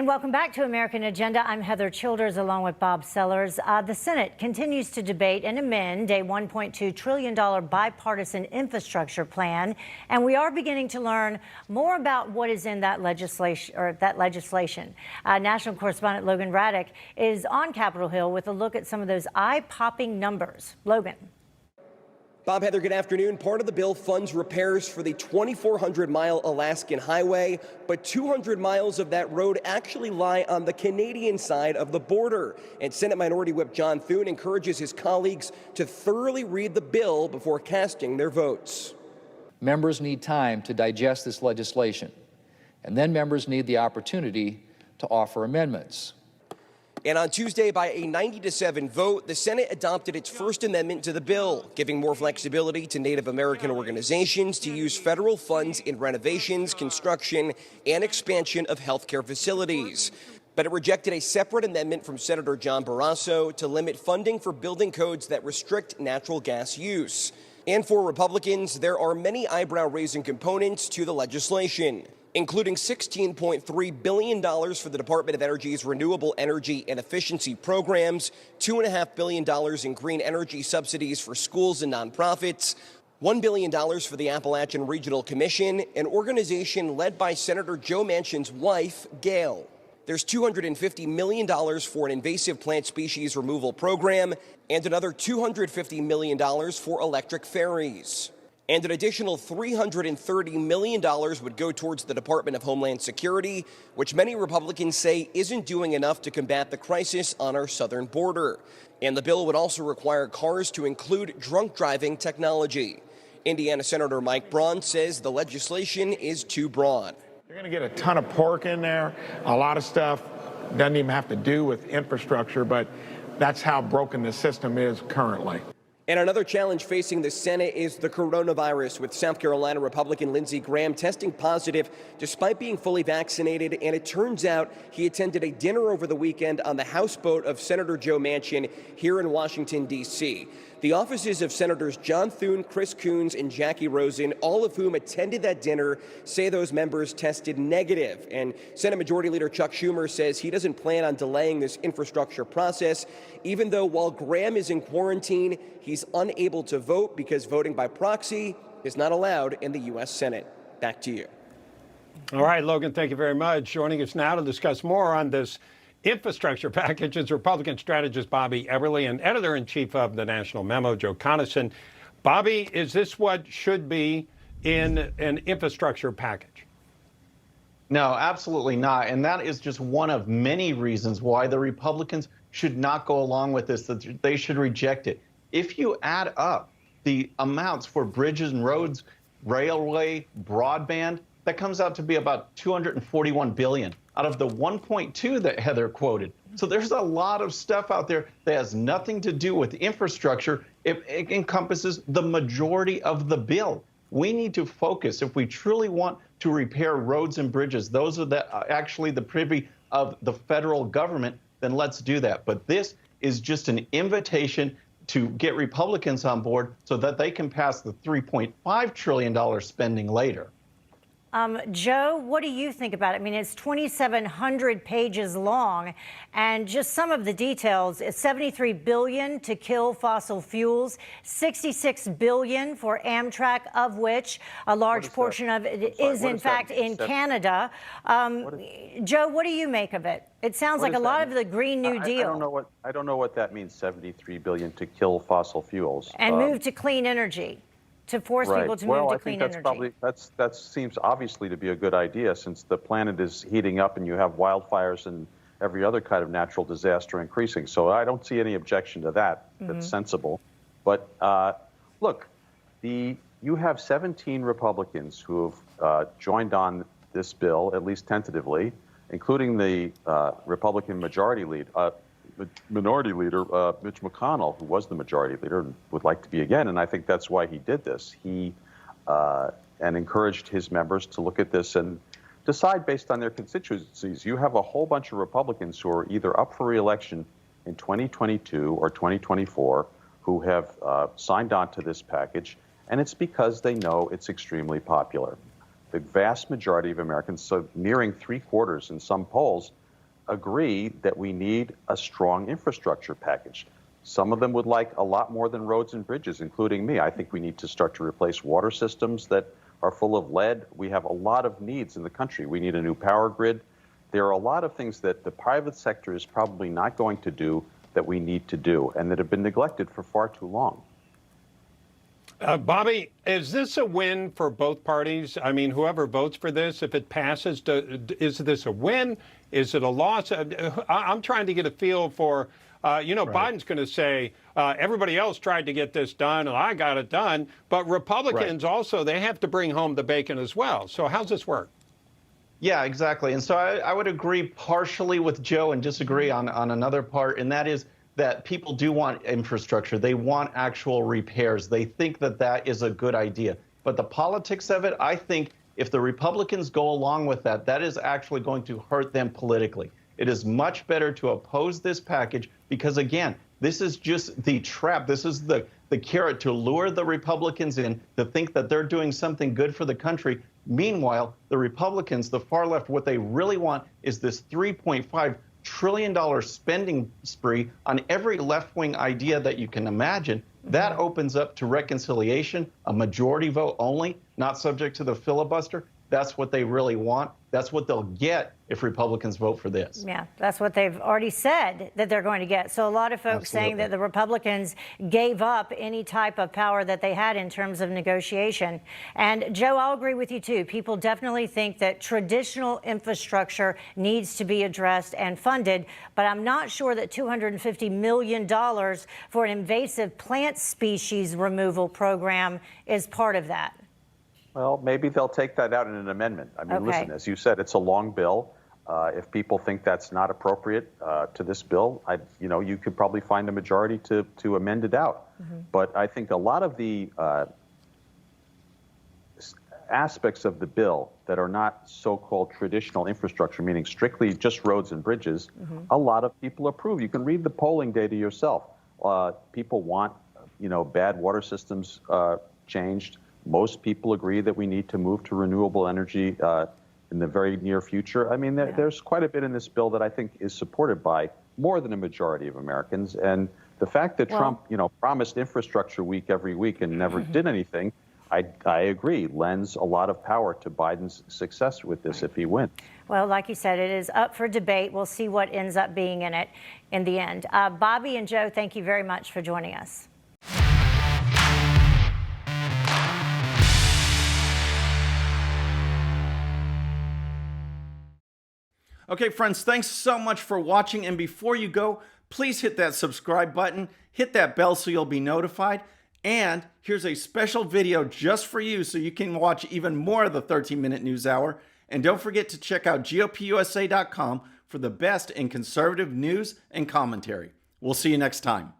And welcome back to American Agenda. I'm Heather Childers along with Bob Sellers. The Senate continues to debate and amend a $1.2 trillion bipartisan infrastructure plan. And we are beginning to learn more about what is in that legislation. National correspondent Logan Raddick is on Capitol Hill with a look at some of those eye-popping numbers. Logan. Bob, Heather, good afternoon. Part of the bill funds repairs for the 2,400-mile Alaskan highway, but 200 miles of that road actually lie on the Canadian side of the border. And Senate Minority Whip John Thune encourages his colleagues to thoroughly read the bill before casting their votes. Members need time to digest this legislation, and then members need the opportunity to offer amendments. And on Tuesday, by a 90-7 vote, the Senate adopted its First Amendment to the bill, giving more flexibility to Native American organizations to use federal funds in renovations, construction, and expansion of healthcare facilities. But it rejected a separate amendment from Senator John Barrasso to limit funding for building codes that restrict natural gas use. And for Republicans, there are many eyebrow-raising components to the legislation, including $16.3 billion for the Department of Energy's renewable energy and efficiency programs, $2.5 billion in green energy subsidies for schools and nonprofits, $1 billion for the Appalachian Regional Commission, an organization led by Senator Joe Manchin's wife, Gail. There's $250 million for an invasive plant species removal program and another $250 million for electric ferries. And an additional $330 million would go towards the Department of Homeland Security, which many Republicans say isn't doing enough to combat the crisis on our southern border. And the bill would also require cars to include drunk driving technology. Indiana Senator Mike Braun says the legislation is too broad. You're going to get a ton of pork in there. A lot of stuff doesn't even have to do with infrastructure, but that's how broken the system is currently. And another challenge facing the Senate is the coronavirus, with South Carolina Republican Lindsey Graham testing positive despite being fully vaccinated. And it turns out he attended a dinner over the weekend on the houseboat of Senator Joe Manchin here in Washington, D.C. The offices of Senators John Thune, Chris Coons, and Jackie Rosen, all of whom attended that dinner, say those members tested negative. And Senate Majority Leader Chuck Schumer says he doesn't plan on delaying this infrastructure process, even though while Graham is in quarantine, he's unable to vote because voting by proxy is not allowed in the U.S. Senate. Back to you. All right, Logan, thank you very much. Joining us now to discuss more on this infrastructure package is Republican strategist Bobby Eberle and editor-in-chief of the National Memo, Joe Conason. Bobby, is this what should be in an infrastructure package? No, absolutely not. And that is just one of many reasons why the Republicans should not go along with this, that they should reject it. If you add up the amounts for bridges and roads, railway, broadband, that comes out to be about $241 billion out of the 1.2 that Heather quoted. So there's a lot of stuff out there that has nothing to do with infrastructure. It encompasses the majority of the bill. We need to focus. If we truly want to repair roads and bridges, those are actually the privy of the federal government, then let's do that. But this is just an invitation to get Republicans on board so that they can pass the $3.5 trillion spending later. Joe, what do you think about it? I mean, it's 2,700 pages long, and just some of the details. It's $73 billion to kill fossil fuels, $66 billion for Amtrak, of which a large portion of it is, in fact, in Canada. Joe, what do you make of it? It sounds like a lot of the Green New Deal. I don't know what that means, $73 billion to kill fossil fuels. And move to clean energy. To force people to move to clean energy. That seems obviously to be a good idea, since the planet is heating up and you have wildfires and every other kind of natural disaster increasing. So I don't see any objection to that. That's sensible. But look, you have 17 Republicans who have joined on this bill, at least tentatively, including the Republican minority leader, Mitch McConnell, who was the majority leader and would like to be again. And I think that's why he did this. He and encouraged his members to look at this and decide based on their constituencies. You have a whole bunch of Republicans who are either up for re-election in 2022 or 2024 who have signed on to this package, and it's because they know it's extremely popular. The vast majority of Americans, so nearing 3/4 in some polls, agree that we need a strong infrastructure package. Some of them would like a lot more than roads and bridges, including me. I think we need to start to replace water systems that are full of lead. We have a lot of needs in the country. We need a new power grid. There are a lot of things that the private sector is probably not going to do that we need to do and that have been neglected for far too long. Bobby, is this a win for both parties? I mean, whoever votes for this, if it passes, is this a win? Is it a loss? I'm trying to get a feel for, right. Biden's going to say, everybody else tried to get this done and I got it done. But Republicans also, they have to bring home the bacon as well. So how's this work? Yeah, exactly. And so I would agree partially with Joe and disagree on another part, and that is that people do want infrastructure. They want actual repairs. They think that that is a good idea. But the politics of it, I think if the Republicans go along with that, that is actually going to hurt them politically. It is much better to oppose this package because, again, this is just the trap. This is the carrot to lure the Republicans in to think that they're doing something good for the country. Meanwhile, the Republicans, the far left, what they really want is this $3.5 trillion spending spree on every left-wing idea that you can imagine. That opens up to reconciliation, a majority vote only, not subject to the filibuster. That's what they really want. That's what they'll get if Republicans vote for this. Yeah, that's what they've already said that they're going to get. So a lot of folks saying that the Republicans gave up any type of power that they had in terms of negotiation. And Joe, I'll agree with you too. People definitely think that traditional infrastructure needs to be addressed and funded, but I'm not sure that $250 million for an invasive plant species removal program is part of that. Well, maybe they'll take that out in an amendment. I mean, listen, as you said, it's a long bill. If people think that's not appropriate to this bill, you could probably find a majority to amend it out. But I think a lot of the aspects of the bill that are not so-called traditional infrastructure, meaning strictly just roads and bridges, a lot of people approve. You can read the polling data yourself. People want, bad water systems changed. Most people agree that we need to move to renewable energy in the very near future. I mean, there's quite a bit in this bill that I think is supported by more than a majority of Americans. And the fact that Trump, promised infrastructure week every week and never did anything, I agree, lends a lot of power to Biden's success with this if he wins. Well, like you said, it is up for debate. We'll see what ends up being in it in the end. Bobby and Joe, thank you very much for joining us. Okay, friends, thanks so much for watching. And before you go, please hit that subscribe button, hit that bell so you'll be notified. And here's a special video just for you so you can watch even more of the 13-minute news hour. And don't forget to check out GOPUSA.com for the best in conservative news and commentary. We'll see you next time.